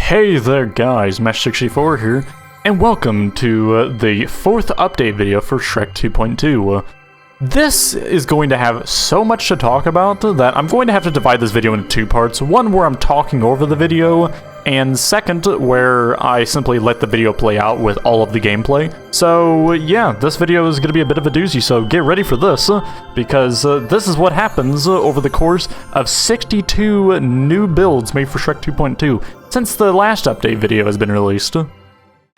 Hey there guys, Mesh64 here, and welcome to the 4th update video for Shrek 2.2. This is going to have so much to talk about that I'm going to have to divide this video into two parts. One where I'm talking over the video, and second where I simply let the video play out with all of the gameplay. So yeah, this video is going to be a bit of a doozy, so get ready for this, because this is what happens over the course of 62 new builds made for Shrek 2.2 since the last update video has been released.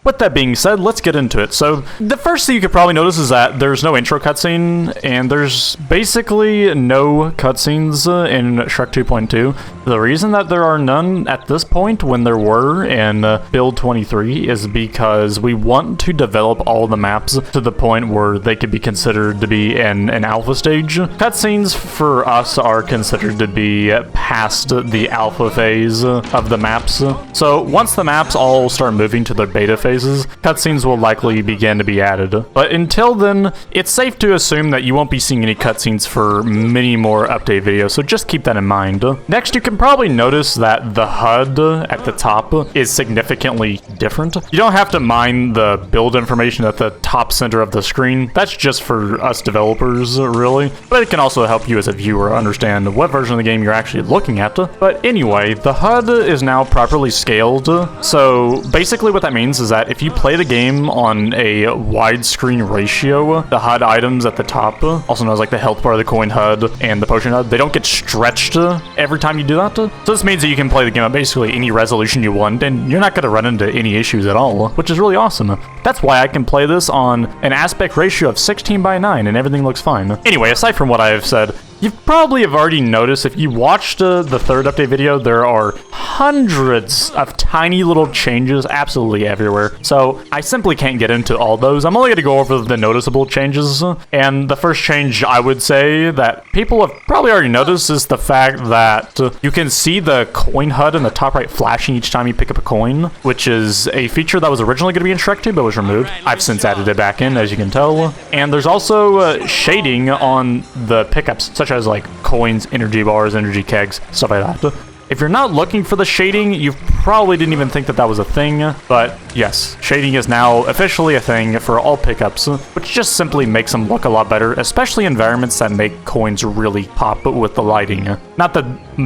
With that being said, let's get into it. So, the first thing you could probably notice is that there's no intro cutscene, and there's basically no cutscenes in Shrek 2.2. The reason that there are none at this point, when there were in Build 23, is because we want to develop all the maps to the point where they could be considered to be in an alpha stage. Cutscenes for us are considered to be past the alpha phase of the maps. So, once the maps all start moving to their beta phase, cutscenes will likely begin to be added. But until then, it's safe to assume that you won't be seeing any cutscenes for many more update videos, so just keep that in mind. Next, you can probably notice that the HUD at the top is significantly different. You don't have to mind the build information at the top center of the screen. That's just for us developers, really. But it can also help you as a viewer understand what version of the game you're actually looking at. But anyway, the HUD is now properly scaled. So basically what that means is that if you play the game on a widescreen ratio, the HUD items at the top, also known as like the health bar, the coin HUD, and the potion HUD, they don't get stretched every time you do that. So this means that you can play the game at basically any resolution you want, and you're not going to run into any issues at all, which is really awesome. That's why I can play this on an aspect ratio of 16:9, and everything looks fine. Anyway, aside from what I have said, you probably have already noticed, if you watched the third update video, there are hundreds of tiny little changes absolutely everywhere. So I simply can't get into all those. I'm only going to go over the noticeable changes. And the first change I would say that people have probably already noticed is the fact that you can see the coin HUD in the top right flashing each time you pick up a coin, which is a feature that was originally going to be in Shrek 2 but was removed. I've since added it back in, as you can tell. And there's also shading on the pickups, such as like coins, energy bars, energy kegs, stuff like that. If you're not looking for the shading, you probably didn't even think that that was a thing, but yes, shading is now officially a thing for all pickups, which just simply makes them look a lot better, especially environments that make coins really pop with the lighting. Not that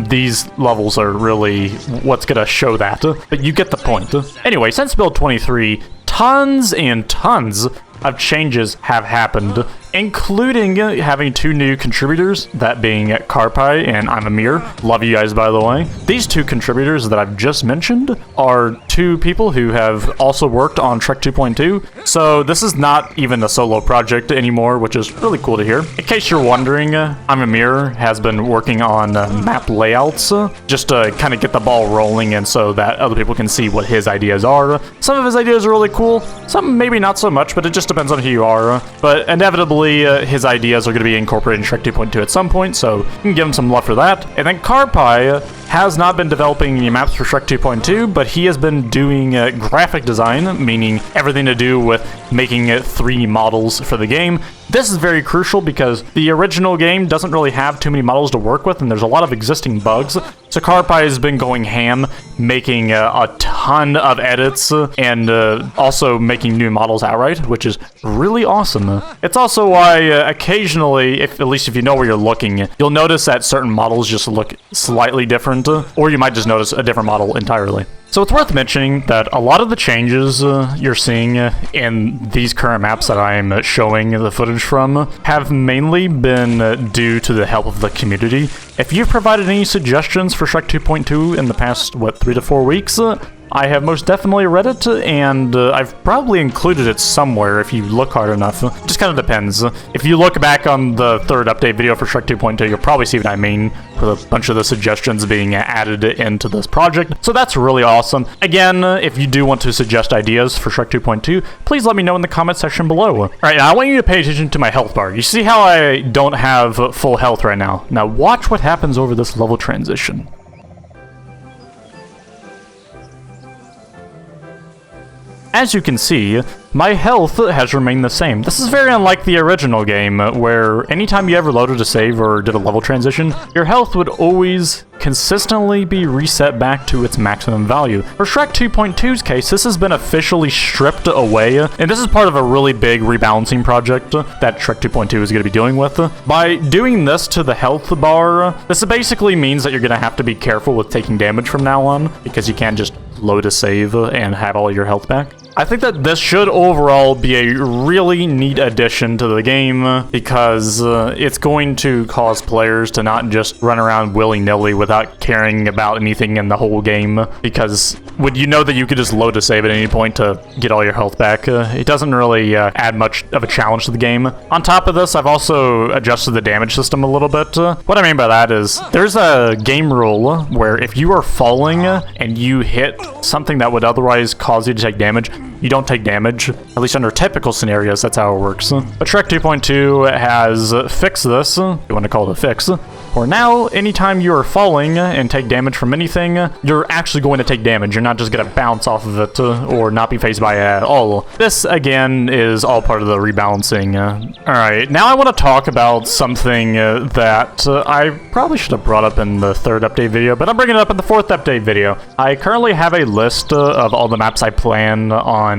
these levels are really what's gonna show that, but you get the point. Anyway, since Build 23, tons and tons of changes have happened, including having two new contributors, that being Carpie and I'm Amir. Love you guys, by the way. These two contributors that I've just mentioned are two people who have also worked on Shrek 2.2, so this is not even a solo project anymore, which is really cool to hear. In case you're wondering, I'm Amir has been working on map layouts, just to kind of get the ball rolling and so that other people can see what his ideas are. Some of his ideas are really cool, some maybe not so much, but it just depends on who you are. But inevitably, his ideas are going to be incorporated in Shrek 2.2 at some point, so you can give him some love for that. And then Carpie has not been developing any maps for Shrek 2.2, but he has been doing graphic design, meaning everything to do with making 3D models for the game. This is very crucial because the original game doesn't really have too many models to work with, and there's a lot of existing bugs. So Carpie has been going ham, making a ton of edits, and also making new models outright, which is really awesome. It's also why occasionally, at least if you know where you're looking, you'll notice that certain models just look slightly different, or you might just notice a different model entirely. So it's worth mentioning that a lot of the changes you're seeing in these current maps that I'm showing the footage from have mainly been due to the help of the community. If you've provided any suggestions for Shrek 2.2 in the past, 3 to 4 weeks, I have most definitely read it, and I've probably included it somewhere if you look hard enough. It just kind of depends. If you look back on the third update video for Shrek 2.2, you'll probably see what I mean, with a bunch of the suggestions being added into this project. So that's really awesome. Again, if you do want to suggest ideas for Shrek 2.2, please let me know in the comment section below. Alright, now I want you to pay attention to my health bar. You see how I don't have full health right now? Now watch what happens over this level transition. as you can see, my health has remained the same. This is very unlike the original game, where anytime you ever loaded a save or did a level transition, your health would always consistently be reset back to its maximum value. For Shrek 2.2's case, this has been officially stripped away, and this is part of a really big rebalancing project that Shrek 2.2 is going to be dealing with. By doing this to the health bar, this basically means that you're going to have to be careful with taking damage from now on, because you can't just load a save and have all your health back. I think that this should overall be a really neat addition to the game because it's going to cause players to not just run around willy-nilly without caring about anything in the whole game, because would you know that you could just load a save at any point to get all your health back? It doesn't really add much of a challenge to the game. On top of this, I've also adjusted the damage system a little bit. What I mean by that is there's a game rule where if you are falling and you hit something that would otherwise cause you to take damage, you don't take damage. At least under typical scenarios, that's how it works. But Shrek 2.2 has fixed this, if you want to call it a fix, where now, anytime you are falling and take damage from anything, you're actually going to take damage. You're not just going to bounce off of it or not be phased by it at all. This, again, is all part of the rebalancing. Alright, now I want to talk about something that I probably should have brought up in the 3rd update video, but I'm bringing it up in the 4th update video. I currently have a list of all the maps I plan on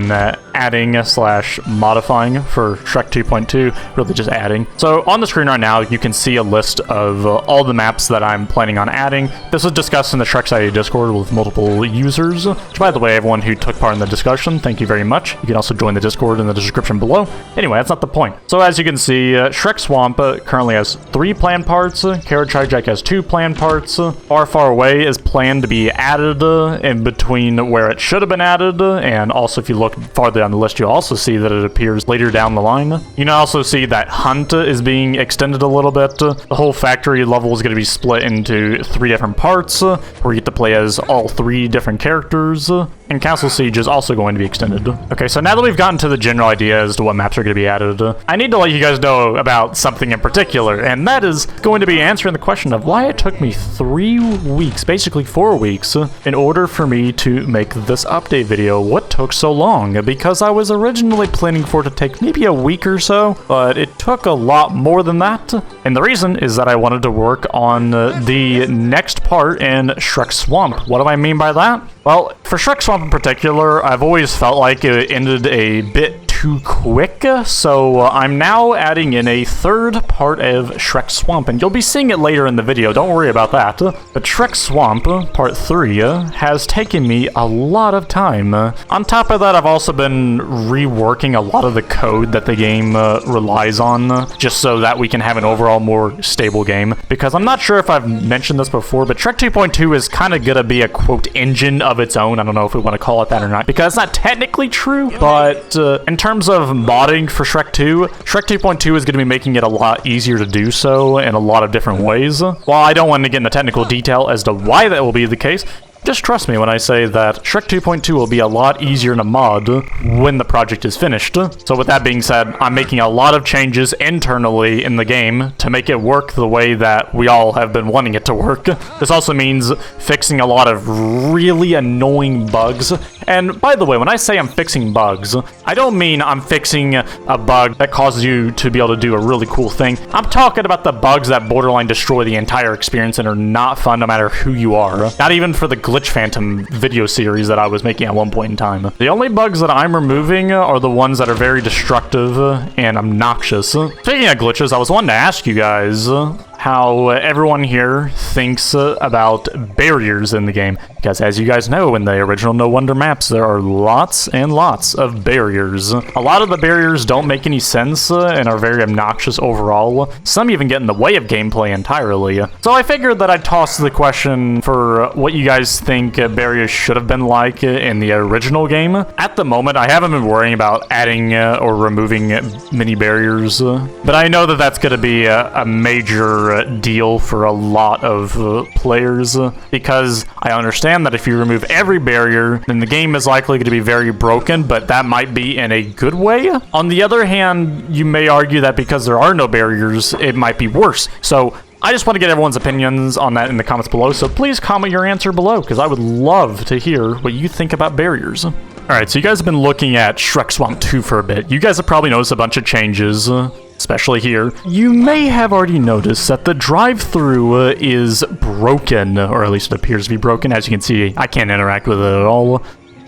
adding/modifying for Shrek 2.2, really just adding. So on the screen right now, you can see a list of all the maps that I'm planning on adding. This was discussed in the Shrek Society Discord with multiple users, which, by the way, everyone who took part in the discussion, thank you very much. You can also join the Discord in the description below. Anyway, that's not the point. So as you can see, Shrek Swamp currently has 3 planned parts, Carriage Hijack has 2 planned parts, Far Far Away is planned to be added in between where it should have been added, and also if you look farther down the list, you'll also see that it appears later down the line. You can also see that Hunt is being extended a little bit. The whole factory level is going to be split into 3 different parts, where you get to play as all 3 different characters, and Castle Siege is also going to be extended. Okay, so now that we've gotten to the general idea as to what maps are going to be added, I need to let you guys know about something in particular, and that is going to be answering the question of why it took me 3 weeks, basically 4 weeks, in order for me to make this update video. What took so long? Because I was originally planning for it to take maybe a week or so, but it took a lot more than that, and the reason is that I wanted to work on the next part in Shrek Swamp. What do I mean by that? Well, for Shrek Swamp in particular, I've always felt like it ended a bit too quick, so I'm now adding in a 3rd part of Shrek Swamp, and you'll be seeing it later in the video, don't worry about that. But Shrek Swamp, part 3, has taken me a lot of time. On top of that, I've also been reworking a lot of the code that the game relies on, just so that we can have an overall more stable game, because I'm not sure if I've mentioned this before, but Shrek 2.2 is kind of gonna be a, quote, engine of its own. I don't know if we want to call it that or not, because it's not technically true, but in terms of modding for Shrek 2, Shrek 2.2 is going to be making it a lot easier to do so in a lot of different ways. While I don't want to get into technical detail as to why that will be the case, just trust me when I say that Shrek 2.2 will be a lot easier to mod when the project is finished. So with that being said, I'm making a lot of changes internally in the game to make it work the way that we all have been wanting it to work. This also means fixing a lot of really annoying bugs. And by the way, when I say I'm fixing bugs, I don't mean I'm fixing a bug that causes you to be able to do a really cool thing. I'm talking about the bugs that borderline destroy the entire experience and are not fun no matter who you are. Not even for the Glitch Phantom video series that I was making at one point in time. The only bugs that I'm removing are the ones that are very destructive and obnoxious. Speaking of glitches, I was wanting to ask you guys how everyone here thinks about barriers in the game, because as you guys know, in the original KnowWonder maps, there are lots and lots of barriers. A lot of the barriers don't make any sense and are very obnoxious overall. Some even get in the way of gameplay entirely. So I figured that I'd toss the question for what you guys think barriers should have been like in the original game. At the moment, I haven't been worrying about adding or removing many barriers, but I know that that's going to be a major deal for a lot of players, because I understand that if you remove every barrier, then the game is likely going to be very broken, but that might be in a good way. On the other hand, you may argue that because there are no barriers, it might be worse. So I just want to get everyone's opinions on that in the comments below, so please comment your answer below, because I would love to hear what you think about barriers. Alright, so you guys have been looking at Shrek Swamp 2 for a bit. You guys have probably noticed a bunch of changes, especially here. You may have already noticed that the drive-thru is broken, or at least it appears to be broken. As you can see, I can't interact with it at all.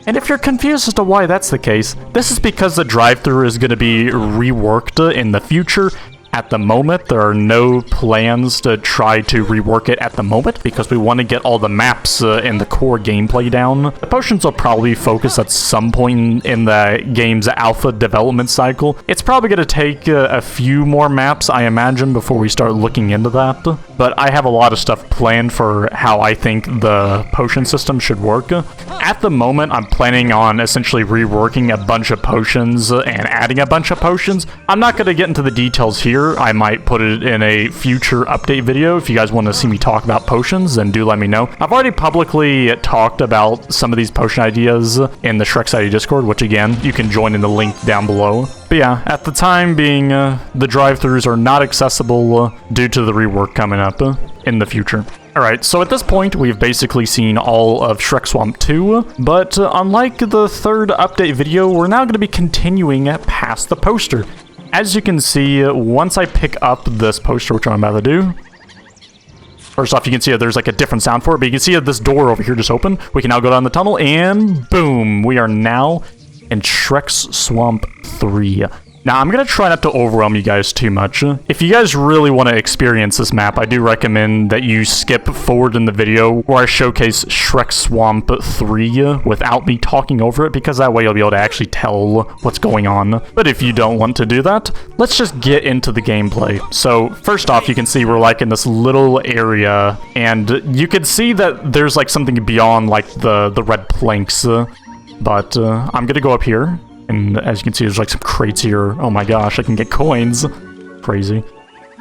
And if you're confused as to why that's the case, this is because the drive-thru is going to be reworked in the future. At the moment, there are no plans to try to rework it at the moment because we want to get all the maps and the core gameplay down. The potions will probably focus at some point in the game's alpha development cycle. It's probably going to take a few more maps, I imagine, before we start looking into that. But I have a lot of stuff planned for how I think the potion system should work. At the moment, I'm planning on essentially reworking a bunch of potions and adding a bunch of potions. I'm not going to get into the details here. I might put it in a future update video. If you guys want to see me talk about potions, then do let me know. I've already publicly talked about some of these potion ideas in the Shrek Society Discord, which again, you can join in the link down below. But yeah, at the time being, the drive-thrus are not accessible due to the rework coming up in the future. Alright, so at this point, we've basically seen all of Shrek Swamp 2, but unlike the third update video, we're now going to be continuing past the poster. As you can see, once I pick up this poster, which I'm about to do, first off, you can see that there's like a different sound for it, but you can see that this door over here just opened. We can now go down the tunnel, and boom, we are now in Shrek's Swamp 3. Now, I'm going to try not to overwhelm you guys too much. If you guys really want to experience this map, I do recommend that you skip forward in the video where I showcase Shrek Swamp 3 without me talking over it, because that way you'll be able to actually tell what's going on. But if you don't want to do that, let's just get into the gameplay. So, first off, you can see we're like in this little area, and you can see that there's like something beyond like the red planks. But I'm going to go up here. And as you can see, there's like some crates here. Oh my gosh, I can get coins. Crazy.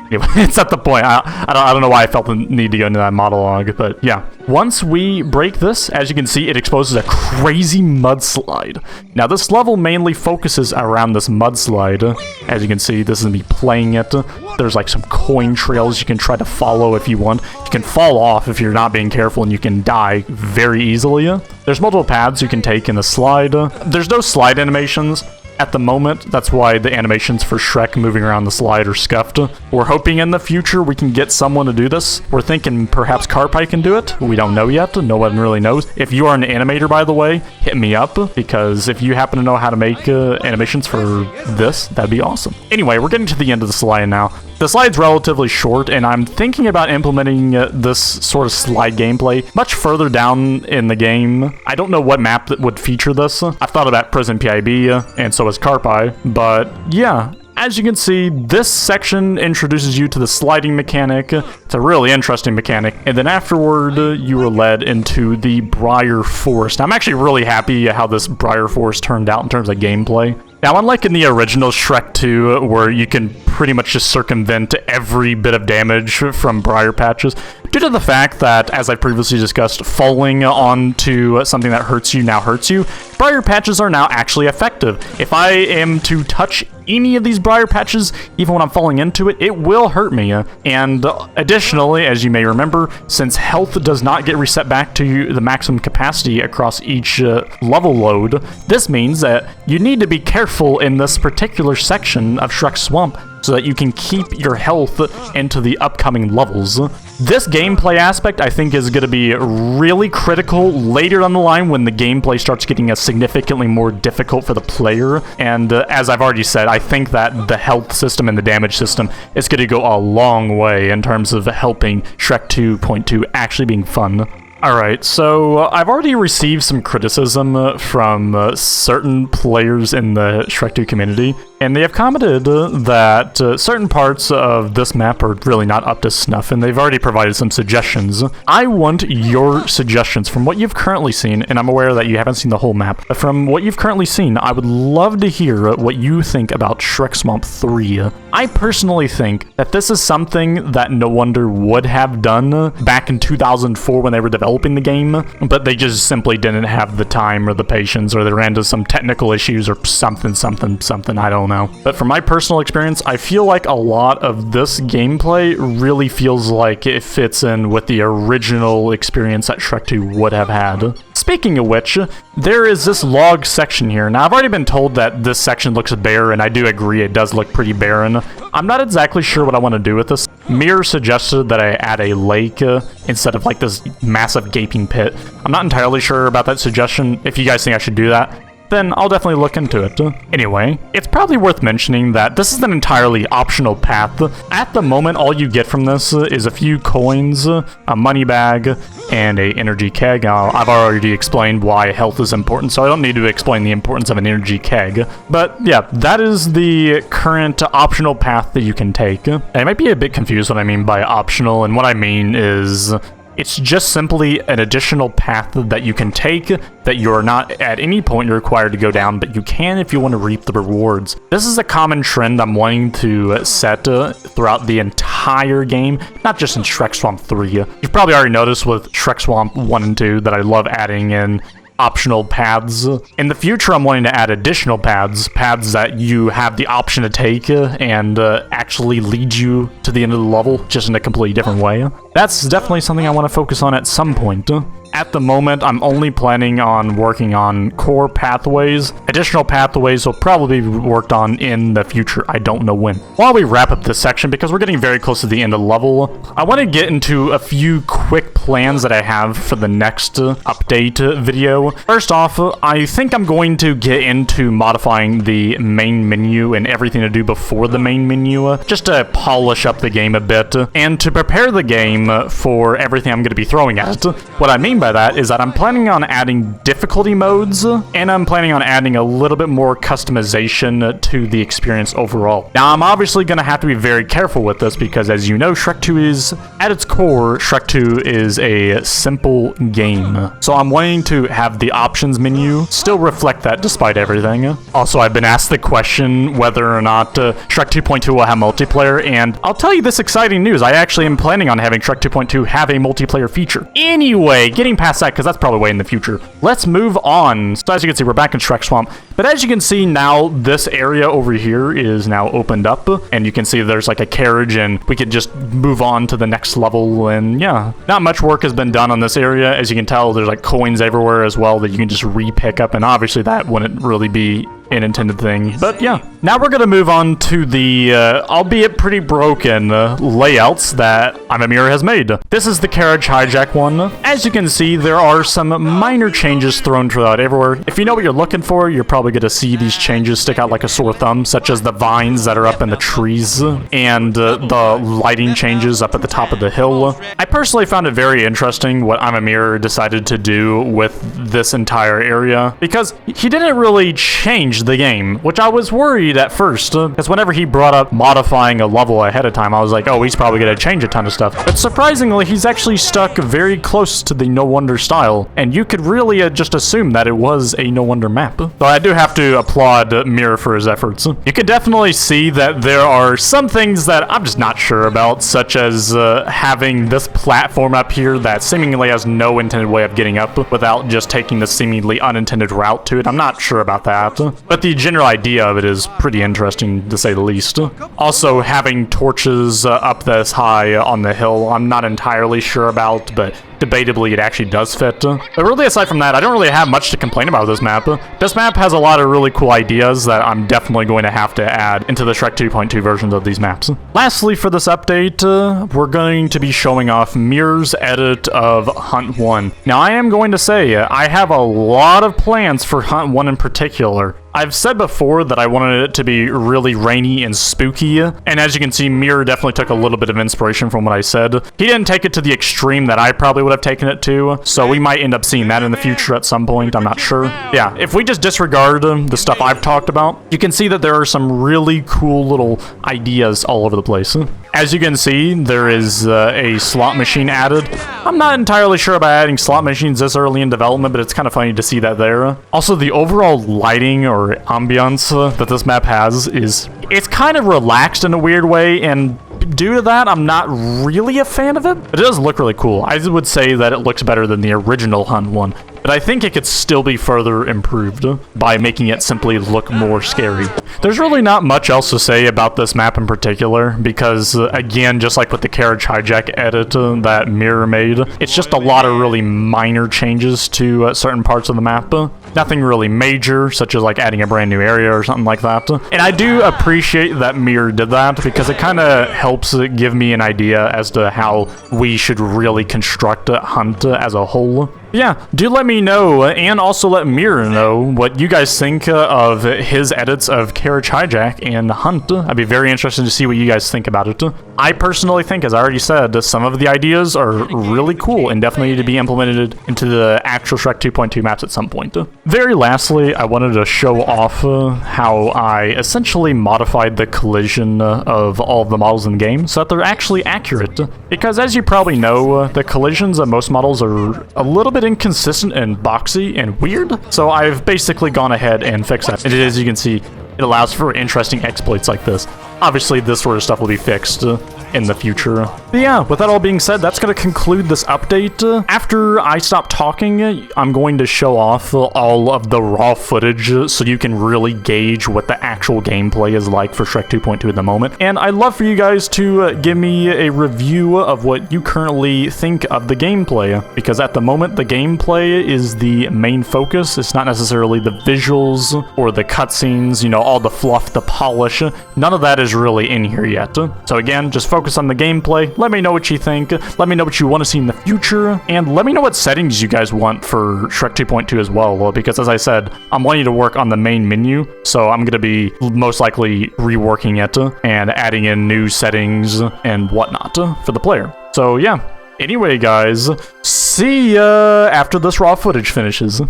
Anyway, it's at the point. I don't know why I felt the need to go into that monologue, but yeah. Once we break this, as you can see, it exposes a crazy mudslide. Now, this level mainly focuses around this mudslide. As you can see, this is me playing it. There's like some coin trails you can try to follow if you want. You can fall off if you're not being careful, and you can die very easily. There's multiple paths you can take in the slide. There's no slide animations at the moment. That's why the animations for Shrek moving around the slide are scuffed. We're hoping in the future we can get someone to do this. We're thinking perhaps Carpie can do it. We don't know yet. No one really knows. If you are an animator, by the way, hit me up, because if you happen to know how to make animations for this, that'd be awesome. Anyway, we're getting to the end of the slide now. The slide's relatively short, and I'm thinking about implementing this sort of slide gameplay much further down in the game. I don't know what map that would feature this. I've thought about Prison PIB, and so has Carpie, but yeah. As you can see, this section introduces you to the sliding mechanic. It's a really interesting mechanic. And then afterward, you are led into the Briar Forest. I'm actually really happy how this Briar Forest turned out in terms of gameplay. Now, unlike in the original Shrek 2, where you can pretty much just circumvent every bit of damage from briar patches, due to the fact that, as I previously discussed, falling onto something that hurts you now hurts you, briar patches are now actually effective. If I am to touch any of these briar patches, even when I'm falling into it, it will hurt me. And additionally, as you may remember, since health does not get reset back to the maximum capacity across each level load, this means that you need to be careful in this particular section of Shrek Swamp so that you can keep your health into the upcoming levels. This gameplay aspect, I think, is going to be really critical later on the line when the gameplay starts getting significantly more difficult for the player. And as I've already said, I think that the health system and the damage system is going to go a long way in terms of helping Shrek 2.2 actually being fun. Alright, so I've already received some criticism from certain players in the Shrek 2 community, and they have commented that certain parts of this map are really not up to snuff, and they've already provided some suggestions. I want your suggestions from what you've currently seen, and I'm aware that you haven't seen the whole map, but from what you've currently seen, I would love to hear what you think about Shrek Swamp 3. I personally think that this is something that KnowWonder would have done back in 2004 when they were developing the game, but they just simply didn't have the time or the patience, or they ran into some technical issues or something. I don't while now. But from my personal experience, I feel like a lot of this gameplay really feels like it fits in with the original experience that Shrek 2 would have had. Speaking of which, there is this log section here. Now, I've already been told that this section looks bare, and I do agree it does look pretty barren. I'm not exactly sure what I want to do with this. Mir suggested that I add a lake instead of like this massive gaping pit. I'm not entirely sure about that suggestion. If you guys think I should do that, then I'll definitely look into it. Anyway, it's probably worth mentioning that this is an entirely optional path. At the moment, all you get from this is a few coins, a money bag, and a energy keg. I've already explained why health is important, so I don't need to explain the importance of an energy keg. But yeah, that is the current optional path that you can take. I might be a bit confused what I mean by optional, and what I mean is it's just simply an additional path that you can take that you're not at any point required to go down, but you can if you want to reap the rewards. This is a common trend I'm wanting to set throughout the entire game, not just in Shrek Swamp 3. You've probably already noticed with Shrek Swamp 1 and 2 that I love adding in optional paths. In the future, I'm wanting to add additional paths that you have the option to take and actually lead you to the end of the level, just in a completely different way. That's definitely something I want to focus on at some point. At the moment, I'm only planning on working on core pathways. Additional pathways will probably be worked on in the future. I don't know when. While we wrap up this section, because we're getting very close to the end of the level, I want to get into a few quick plans that I have for the next update video. First off, I think I'm going to get into modifying the main menu and everything to do before the main menu, just to polish up the game a bit, and to prepare the game for everything I'm going to be throwing at it. What I mean by that is that I'm planning on adding difficulty modes, and I'm planning on adding a little bit more customization to the experience overall. Now, I'm obviously going to have to be very careful with this because, as you know, Shrek 2 is, at its core, Shrek 2 is a simple game. So I'm wanting to have the options menu still reflect that despite everything. Also, I've been asked the question whether or not Shrek 2.2 will have multiplayer, and I'll tell you this exciting news. I actually am planning on having Shrek 2.2 have a multiplayer feature. Anyway, getting past that, because that's probably way in the future, let's move on. So as you can see, we're back in Shrek Swamp, but as you can see now, this area over here is now opened up, and you can see there's like a carriage, and we could just move on to the next level. And yeah, not much work has been done on this area. As you can tell, there's like coins everywhere as well that you can just re-pick up, and obviously that wouldn't really be an intended thing. But yeah, now we're gonna move on to the albeit pretty broken layouts that Amir has made. This is the Carriage Hijack one. As you can see, there are some minor changes thrown throughout everywhere. If you know what you're looking for, you're probably gonna see these changes stick out like a sore thumb, such as the vines that are up in the trees and the lighting changes up at the top of the hill. I personally found it very interesting what Amir decided to do with this entire area, because he didn't really change the game, which I was worried at first, because whenever he brought up modifying a level ahead of time, I was like, oh, he's probably going to change a ton of stuff. But surprisingly, he's actually stuck very close to the KnowWonder style, and you could really just assume that it was a KnowWonder map. So I do have to applaud Mir for his efforts. You can definitely see that there are some things that I'm just not sure about, such as having this platform up here that seemingly has no intended way of getting up without just taking the seemingly unintended route to it. I'm not sure about that. But the general idea of it is pretty interesting, to say the least. Also, having torches up this high on the hill, I'm not entirely sure about, but debatably it actually does fit. But really, aside from that, I don't really have much to complain about this map. This map has a lot of really cool ideas that I'm definitely going to have to add into the Shrek 2.2 versions of these maps. Lastly, for this update, we're going to be showing off Mir's edit of Hunt 1. Now, I am going to say, I have a lot of plans for Hunt 1 in particular. I've said before that I wanted it to be really rainy and spooky, and as you can see, Mir definitely took a little bit of inspiration from what I said. He didn't take it to the extreme that I probably would have taken it to, so we might end up seeing that in the future at some point, I'm not sure. Yeah, if we just disregard the stuff I've talked about, you can see that there are some really cool little ideas all over the place. As you can see, there is a slot machine added. I'm not entirely sure about adding slot machines this early in development, but it's kind of funny to see that there. Also, the overall lighting or ambiance that this map has it's kind of relaxed in a weird way, and due to that, I'm not really a fan of it. But it does look really cool. I would say that it looks better than the original Hunt one. but I think it could still be further improved by making it simply look more scary. There's really not much else to say about this map in particular, because again, just like with the Carriage Hijack edit that Mirror made, it's just a lot of really minor changes to certain parts of the map. Nothing really major, such as like adding a brand new area or something like that. And I do appreciate that Mirror did that, because it kind of helps give me an idea as to how we should really construct Hunt as a whole. Yeah, do let me know, and also let Mirror know what you guys think of his edits of Carriage Hijack and Hunt. I'd be very interested to see what you guys think about it. I personally think, as I already said, some of the ideas are really cool and definitely need to be implemented into the actual Shrek 2.2 maps at some point. Very lastly, I wanted to show off how I essentially modified the collision of all of the models in the game so that they're actually accurate. Because as you probably know, the collisions of most models are a little bit inconsistent and boxy and weird, so I've basically gone ahead and fixed that. And as you can see, it allows for interesting exploits like this. Obviously, this sort of stuff will be fixed in the future. But yeah, with that all being said, that's going to conclude this update. After I stop talking, I'm going to show off all of the raw footage so you can really gauge what the actual gameplay is like for Shrek 2.2 at the moment. And I'd love for you guys to give me a review of what you currently think of the gameplay, because at the moment, the gameplay is the main focus. It's not necessarily the visuals or the cutscenes, you know, all the fluff, the polish. None of that is really in here yet. So again, just focus on the gameplay. Let me know what you think. Let me know what you want to see in the future. And let me know what settings you guys want for Shrek 2.2 as well, because as I said, I'm wanting to work on the main menu, so I'm going to be most likely reworking it and adding in new settings and whatnot for the player. So yeah, anyway guys, see ya after this raw footage finishes.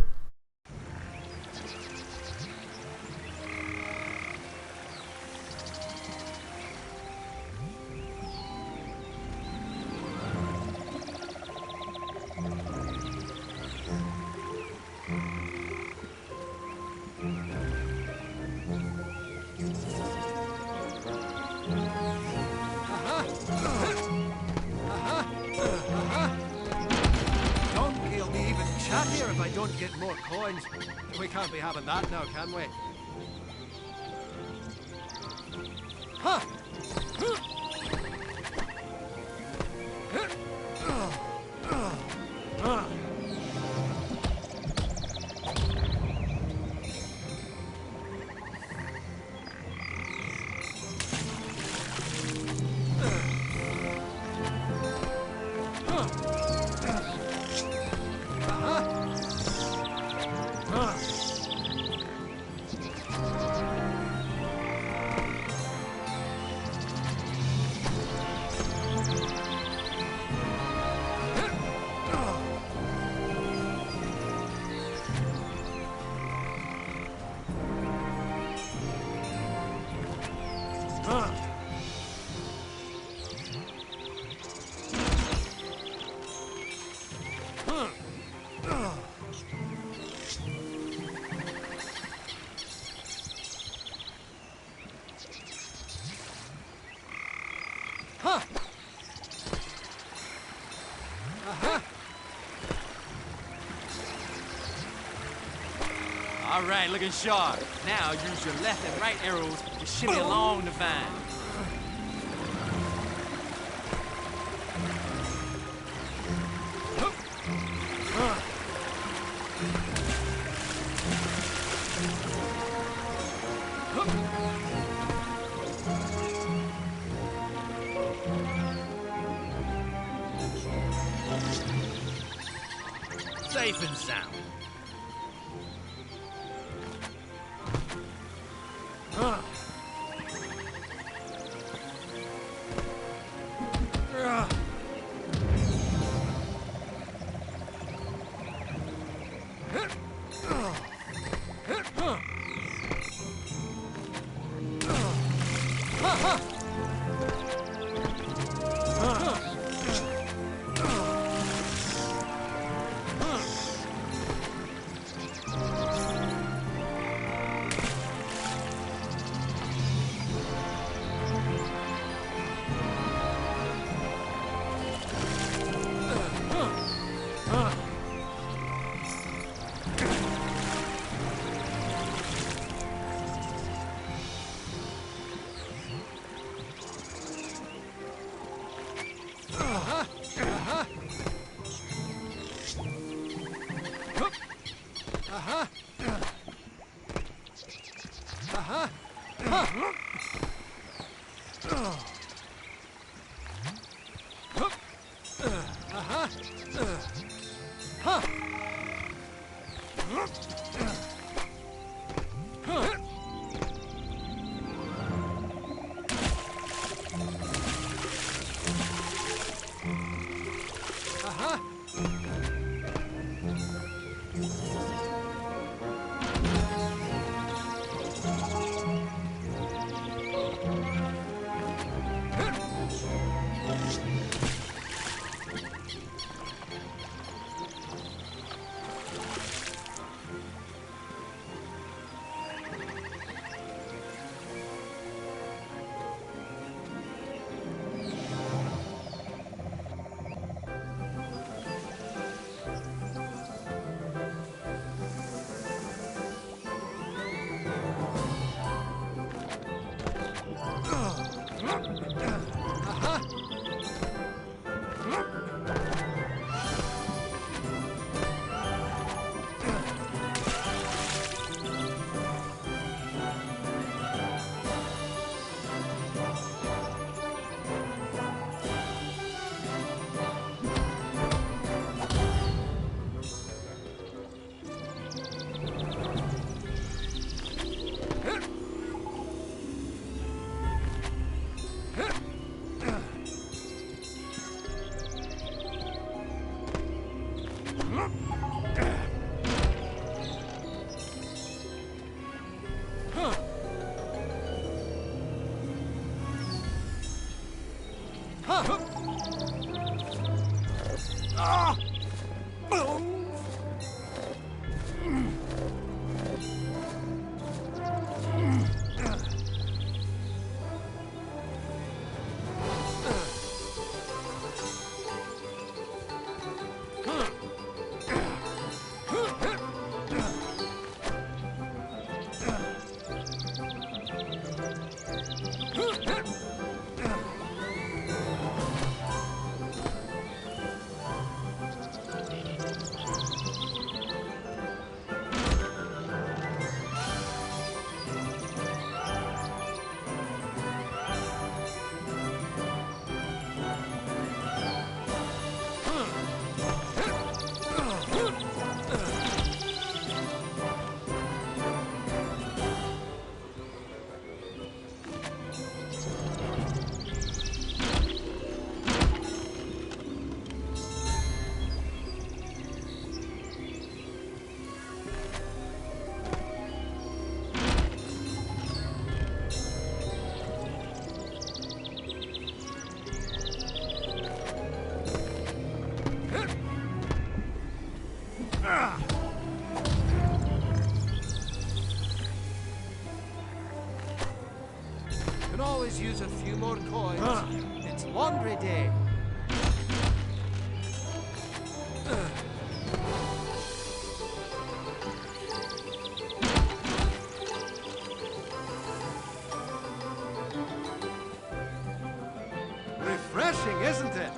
Here if I don't get more coins. We can't be having that now, can we? Huh. All right, looking sharp. Now use your left and right arrows to shimmy along the vine. Safe and sound. Can always use a few more coins. It's laundry day. Refreshing, isn't it?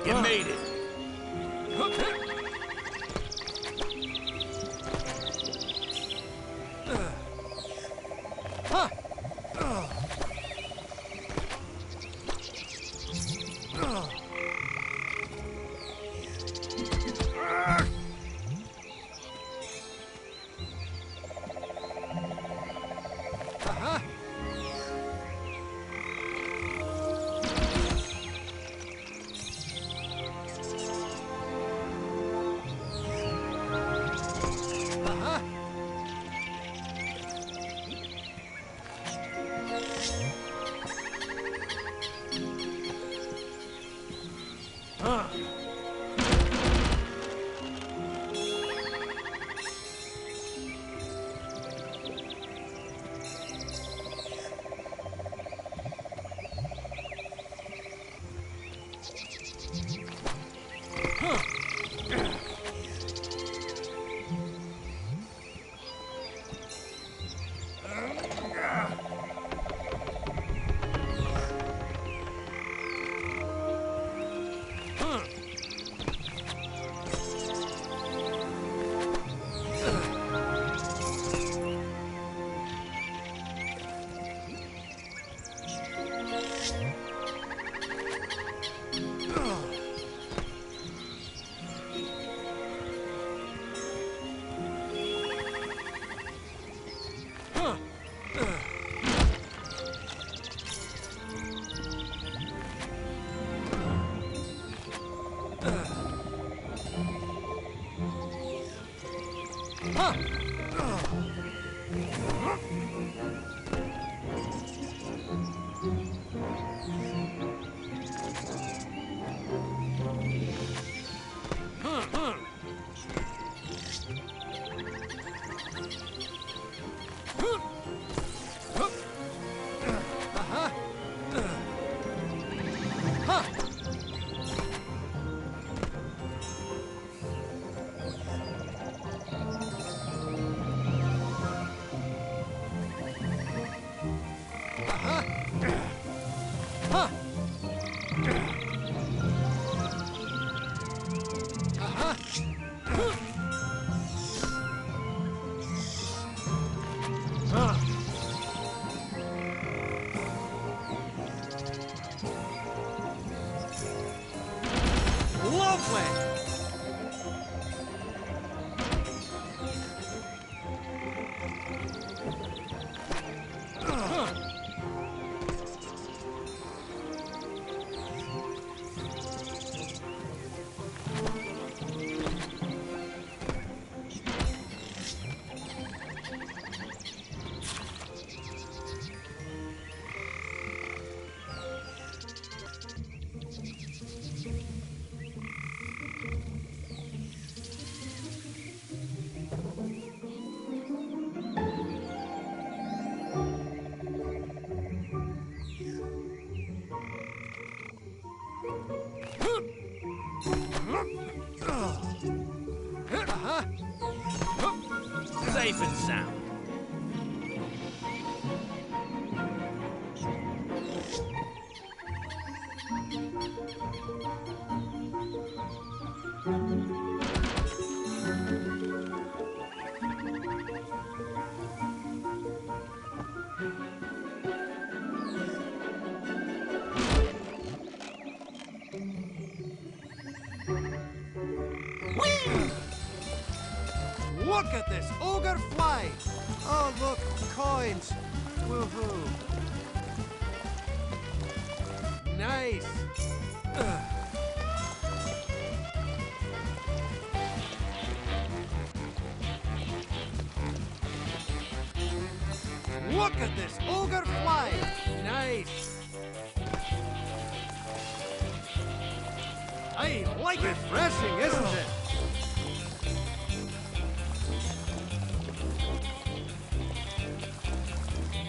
You made it. Safe and sound. Look at this ogre fly! Oh, look, coins! Woohoo! Nice! Look at this ogre fly! Nice! I like it! Refreshing, isn't it?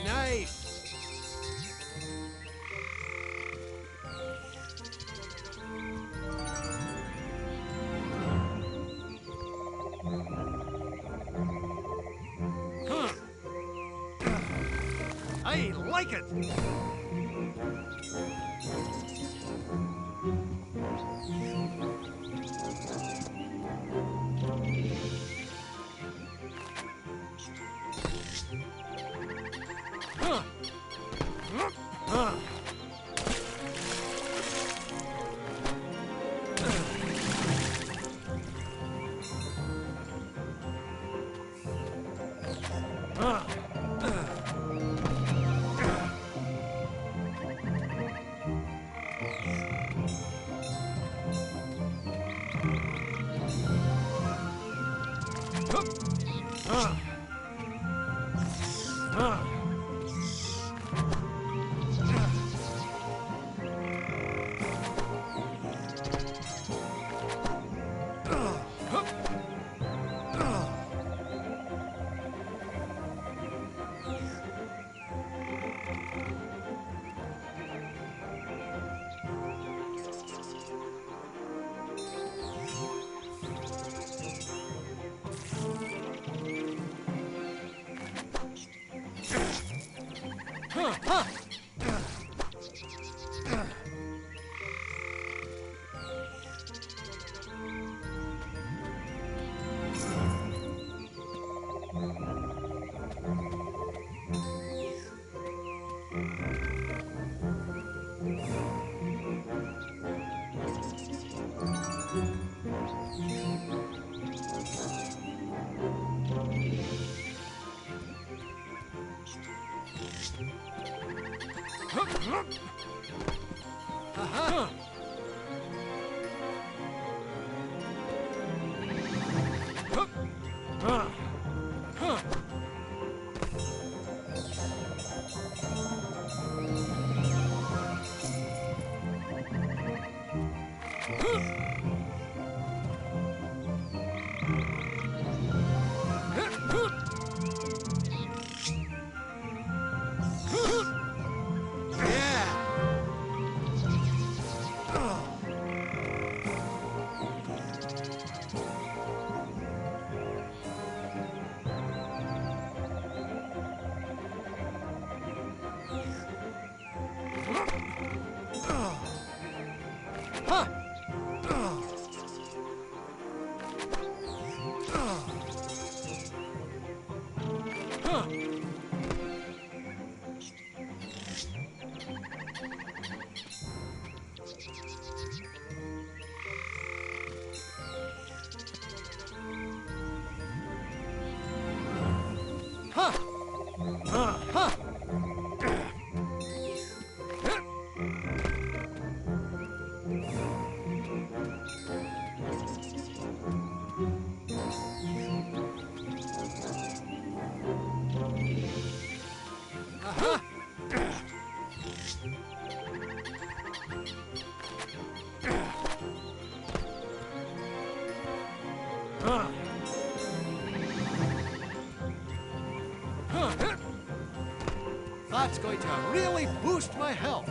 Nice! I like it! That's going to really boost my health.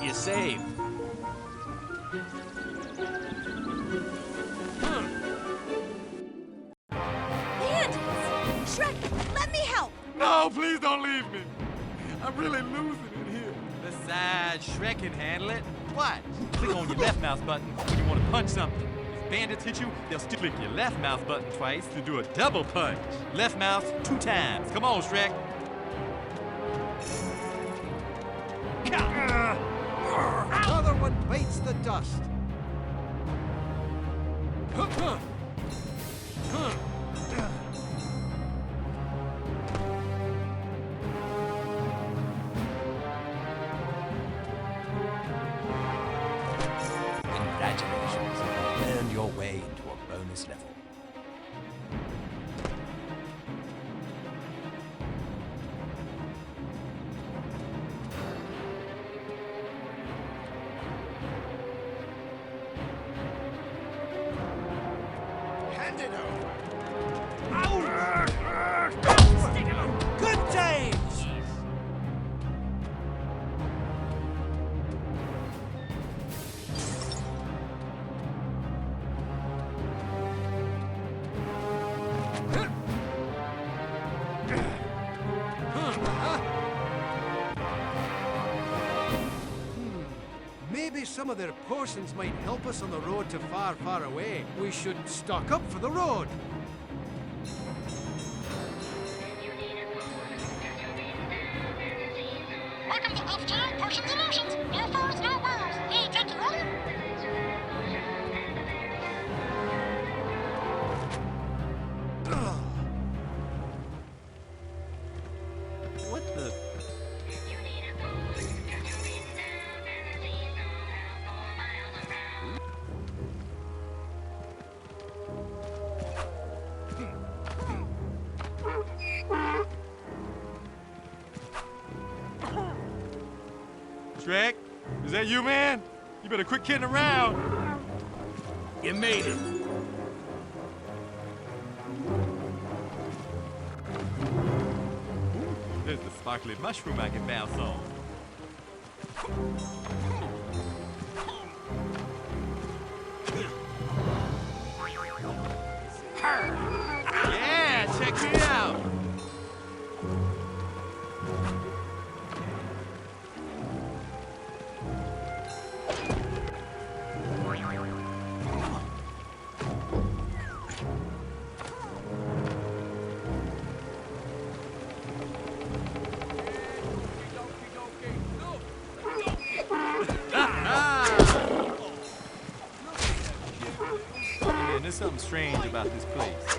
You saved. Bandits! Shrek, let me help! No, please don't leave me. I'm really losing it here. Besides, Shrek can handle it. What? Click on your left mouse button when you want to punch something. If bandits hit you, they'll still click your left mouse button twice to do a double punch. Left mouse 2 times. Come on, Shrek. Another one bites the dust. Congratulations. You've earned your way into a bonus level. Hand it over. Good times! Maybe some of their potions might help us on the road to far, far away. We should stock up for the road. Welcome to Uptown Potions and Lotions. Your furs, no worries. Hey, take your order. Shrek, is that you, man? You better quit kidding around. You made it. There's the sparkly mushroom I can bounce on. Yeah, check me out. Man, there's something strange about this place.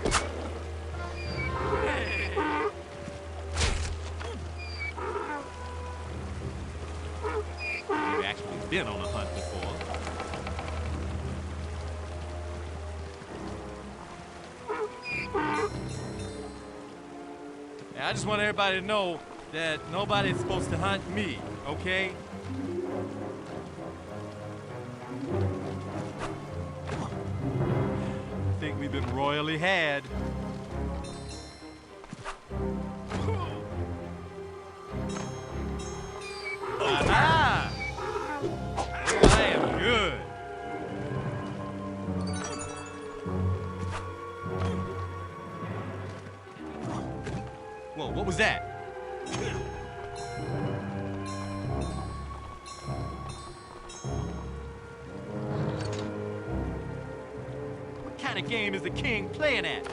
You've actually been on a hunt before. Now, I just want everybody to know that nobody's supposed to hunt me, okay? I think we've been royally had. Aha! Oh, I am good. Whoa, what was that? What kind of game is the king playing at?